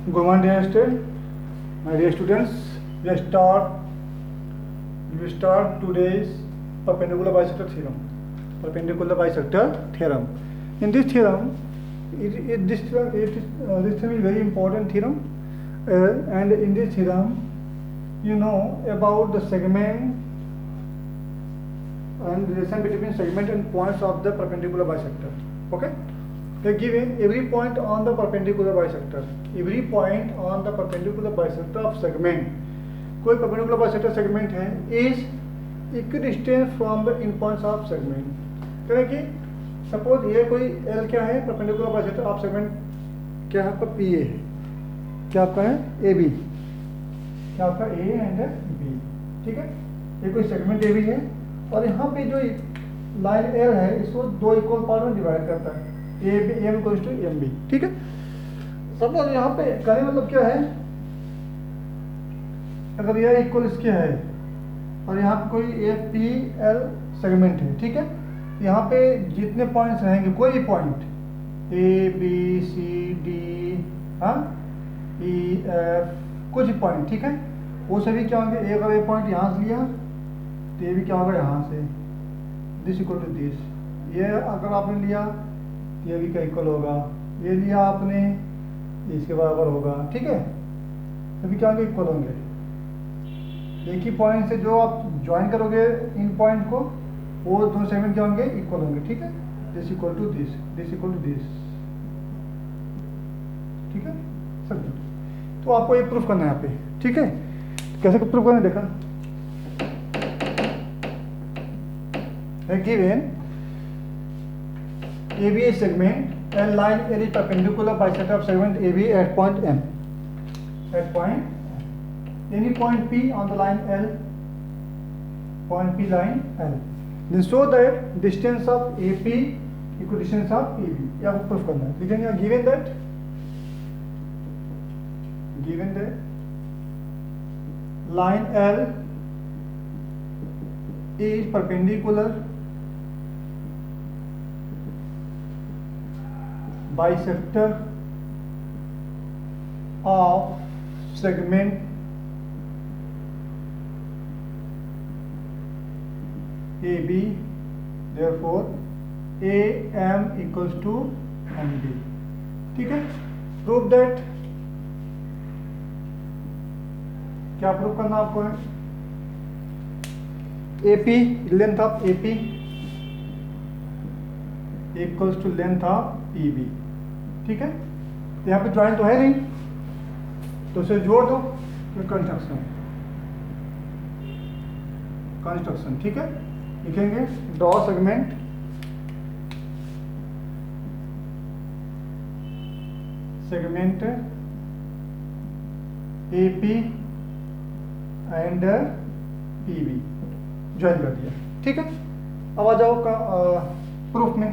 Good morning, my dear students. We start today's perpendicular bisector theorem. Perpendicular bisector theorem. In this theorem, this theorem is very important theorem, and in this theorem, you know about the segment and relation between segment and points of the perpendicular bisector. Okay. They are given every point on the perpendicular bisector. Every point on the perpendicular bisector of segment. कोई perpendicular bisector segment है is equidistant from the endpoints of segment. कहें कि suppose ये कोई L क्या है perpendicular bisector of segment क्या है आपका PA है, क्या आपका है AB, क्या आपका A and B, ठीक है. ये कोई segment AB है और यहाँ पे जो लाइन L है इसको दो इक्वल पार्ट में डिवाइड करता है. M equals to M B, ठीक है. सपोज यहाँ पे कहने मतलब क्या है, अगर यह इक्वल इसके है और यहाँ पे कोई ए पी एल सेगमेंट है, ठीक है. यहाँ पे जितने पॉइंट्स रहेंगे, कोई भी point A B C D E F कुछ भी पॉइंट, ठीक है, वो सभी क्या होंगे. एक अगर पॉइंट यहाँ से लिया तो ये भी क्या होगा यहाँ से, दिस इक्वल टू दिस. ये अगर आपने लिया ये भी क्या इक्वल होगा, ये लिया आपने इसके बराबर होगा, ठीक है. तभी क्या होंगे, इक्वल होंगे. एक ही पॉइंट से जो आप ज्वाइन करोगे इन पॉइंट को, वो दो सेगमेंट क्या होंगे, इक्वल होंगे, ठीक है. This equal to this, this equal to this, ठीक है. समझो. तो आपको एक प्रूफ करना है यहाँ पे, ठीक है. कैसे प्रूफ करना है देखा. Given AB is segment and line L is perpendicular bisector of segment AB at point M. At point any point P on the line L, point P line L. Then show that distance of AP equal distance of AB. ये आपको proof करना है. लिखेंगे given that line L is perpendicular bisector of segment AB, therefore AM equals to MB, ठीक है. Prove that. क्या prove करना आपको है, AP length of AP equals to length of EB, ठीक है. यहाँ पे ज्वाइन तो है नहीं, तो उसे जोड़ दो. कंस्ट्रक्शन, ठीक है. लिखेंगे draw segment AP and PB join कर दिया, ठीक है. अब आ जाओ प्रूफ में.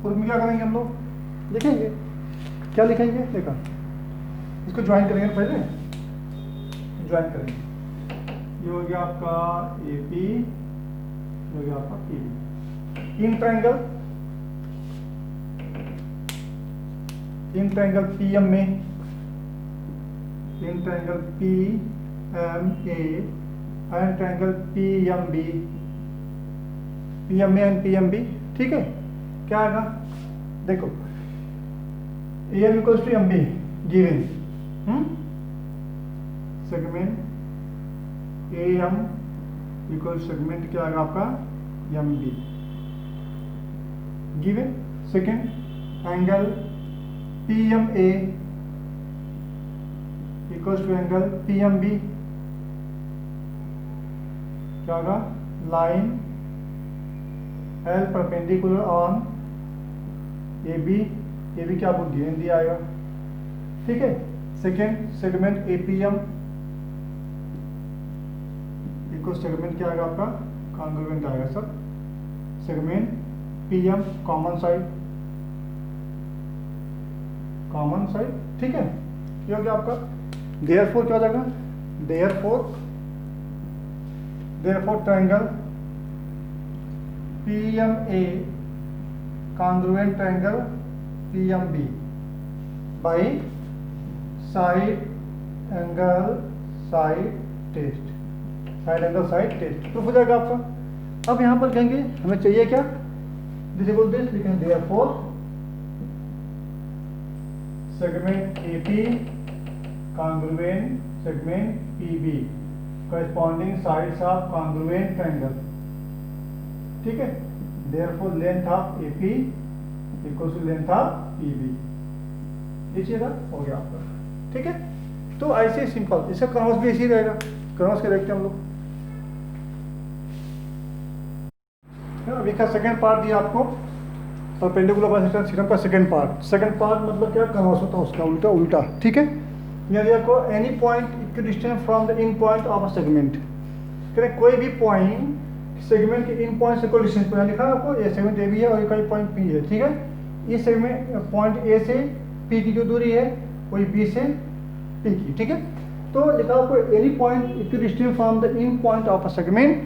प्रूफ में क्या करेंगे हम लोग, लिखेंगे. क्या लिखेंगे देखा, इसको ज्वाइन करेंगे. पहले ज्वाइन करेंगे. ये हो गया आपका AP, ये हो गया आपका PB. इन ट्रायंगल PM में, in triangle PMA and triangle PMB and PMB, ठीक है. क्या आएगा देखो, AM equals to MB given. Segment AM equal segment क्या आएगा आपका MB given. Second angle PMA equals to angle PMB क्या होगा, line L perpendicular on AB क्या आपको गिवन दिया आएगा, ठीक है. Second segment APM equal segment क्या आएगा आपका, कॉन्ग्रुएंट आएगा सब. सेगमेंट PM कॉमन साइड, ठीक है. ये हो गया आपका. देयरफॉर क्या हो जाएगा, therefore triangle PMA congruent triangle PMB by side angle side test, side angle side test proof हो जाएगा आपका। अब यहाँ पर कहेंगे हमें चाहिए क्या, दिस इक्वल दिस, लिखेंगे therefore segment AP congruent segment PB corresponding sides of congruent triangle, ठीक है। therefore length of AP equals to length of PB, लिखिएगा, हो गया आपका, ठीक है। तो ऐसे सिंपल, इसका क्रॉस भी ऐसे ही रहेगा, क्रॉस के देखते हैं हम लोग। अभी का सेकंड पार्ट दिया आपको, परपेंडिकुलर बाइसेक्टर थ्योरम का सेकंड पार्ट मतलब क्या, क्रॉस होता है उसका उल्टा उल्टा, ठीक है। यहाँ को any point equidistant from the in point of a segment, करें कोई भी पॉइंट सेगमेंट के इन पॉइंट से कोई डिस्टेंस पर लिखा है आपको, ये सेगमेंट ए बी है और कोई पॉइंट पी है, ठीक है। इस सेगमेंट पॉइंट ए से पी की जो दूरी है वही बी से पी की, ठीक है। तो लिखा आपको any point equidistant from the in point of a segment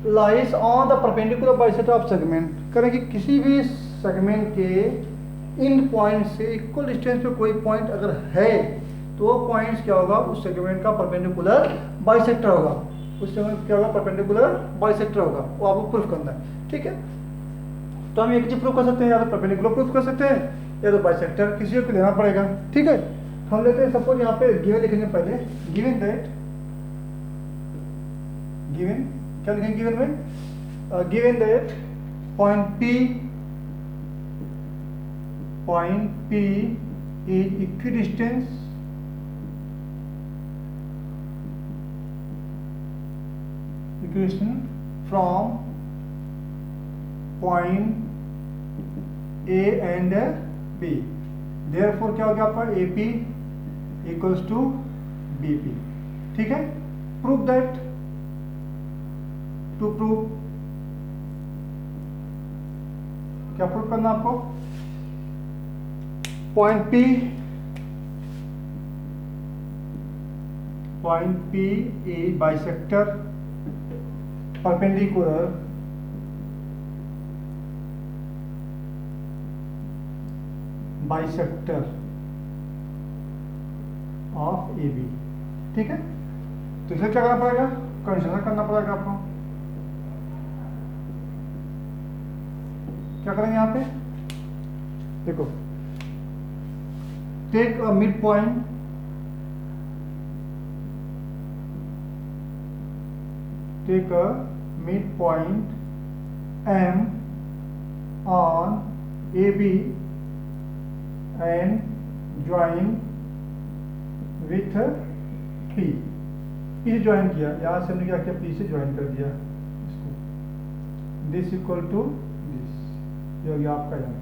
lies on the perpendicular bisector of segment, करें कि किसी भी सेगमेंट के इन पॉइंट से इक्वल डिस्टेंस पे कोई पॉइंट अगर है तो वो पॉइंट्स क्या होगा, उस सेगमेंट का परपेंडिकुलर बाइसेक्टर होगा, उस सेगमेंट क्या होगा, परपेंडिकुलर बाइसेक्टर होगा, वो आपको प्रूफ करना है, ठीक है। तो हम एक चीज प्रूफ कर सकते हैं, या तो परपेंडिकुलर प्रूफ कर सकते हैं या तो बाइसेक्टर, किसी को लेना पड़ेगा, ठीक है। हम लेते हैं सपोज यहाँ पे गिवन लिखेंगे पहले, गिवन दैट, गिवन क्या लिखेंगे गिवन में, given that point P is equidistant from point A and B, therefore क्या हो गया आपका AP equals to BP, ठीक है। prove that, to prove क्या प्रूव करना आपको, point P is bisector perpendicular bisector of AB, ठीक है। तो इसे क्या करना पड़ेगा, कंसीडर करना पड़ेगा आपको, क्या करेंगे यहाँ पे, देखो take a midpoint, take a midpoint M on AB and join with P, P से ज्वाइन किया, यहाँ से हमने क्या किया, P से ज्वाइन कर दिया इसको, दिस इक्वल टू दिस, ये हो गया आपका यहाँ,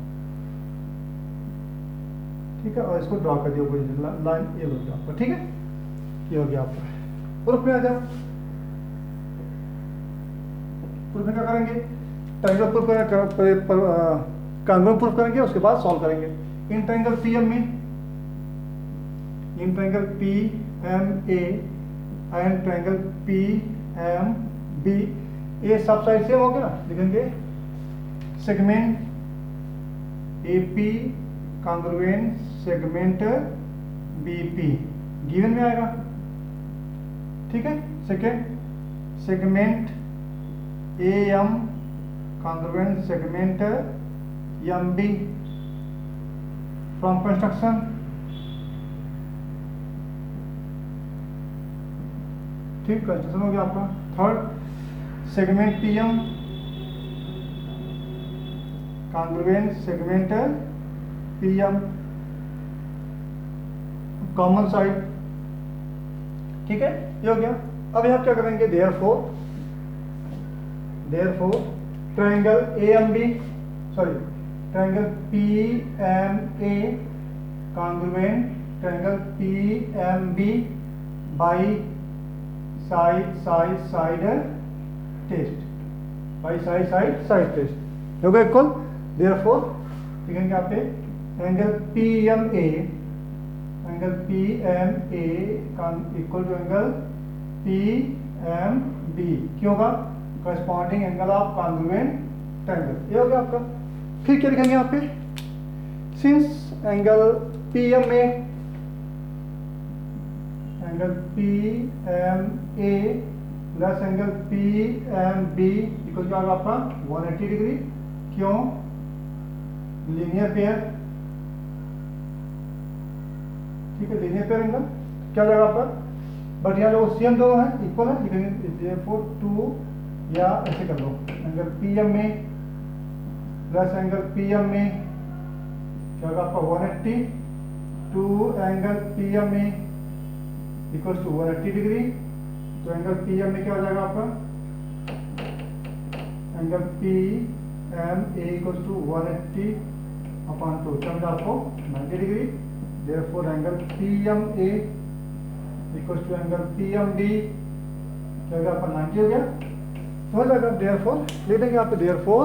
ठीक है। और इसको ड्रॉ कर दिया ओरिजिनल लाइन, ये हो गया आपका, ठीक है, ये हो गया आपका। प्रूफ में आ जाओ, प्रूफ में क्या करेंगे, ट्रायंगल प्रूफ कांगोन प्रूफ करेंगे, उसके बाद सॉल्व करेंगे। इन ट्रायंगल पीएम में, in triangle PMA and triangle PMB, ये सब साइड सेम हो गया ना, लिखेंगे segment AP congruent segment BP, given में आएगा, ठीक है। Second segment AM congruent segment MB from construction, ठीक, कंस्ट्रक्शन हो गया आपका। Third segment PM congruent segment PM common side, ठीक है, ये हो गया। अब यहाँ क्या करेंगे, therefore triangle AMB, sorry triangle PMA congruent triangle PMB by side test, by side test हो गया इक्वल। देयरफॉर लिखेंगे यहाँ पे angle PMA equal to angle PMB, क्यों होगा, corresponding angle of congruent triangle, ये हो गया आपका। फिर क्या लिखेंगे यहाँ पे, since angle P M A, angle P M A plus angle P M B equal to आएगा आपका 180 डिग्री। क्यों? लीनियर पेयर, ठीक है, लीनियर पेयर एंगल क्या हो जाएगा आपका, बट यहाँ जो सेम दोनों है इक्वल है, लेकिन 2 या ऐसे कर लो, angle P M A plus angle P M A क्या होगा आपका 180 two angle P M A equal to 180 degree. तो एंगल पी एम ए क्या हो जाएगा आपका, angle P M A equal to 180 upon 2 क्या मिला आपको 90 degree. Therefore angle P M A equal to angle P M B क्या होगा आपका 90 हो गया। तो हो जाएगा देयरफॉर, लिख देंगे आपको therefore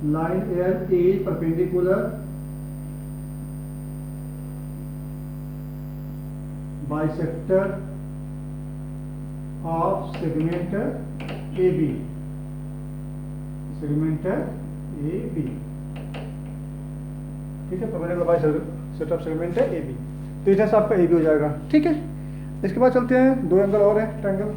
line L A perpendicular bisector of segment A B, segment A B, ठीक है, perpendicular bisector of segment A B. तो इधर से आपका ए बी हो जाएगा, ठीक है। इसके बाद चलते हैं, दो एंगल और हैं ट्रायंगल।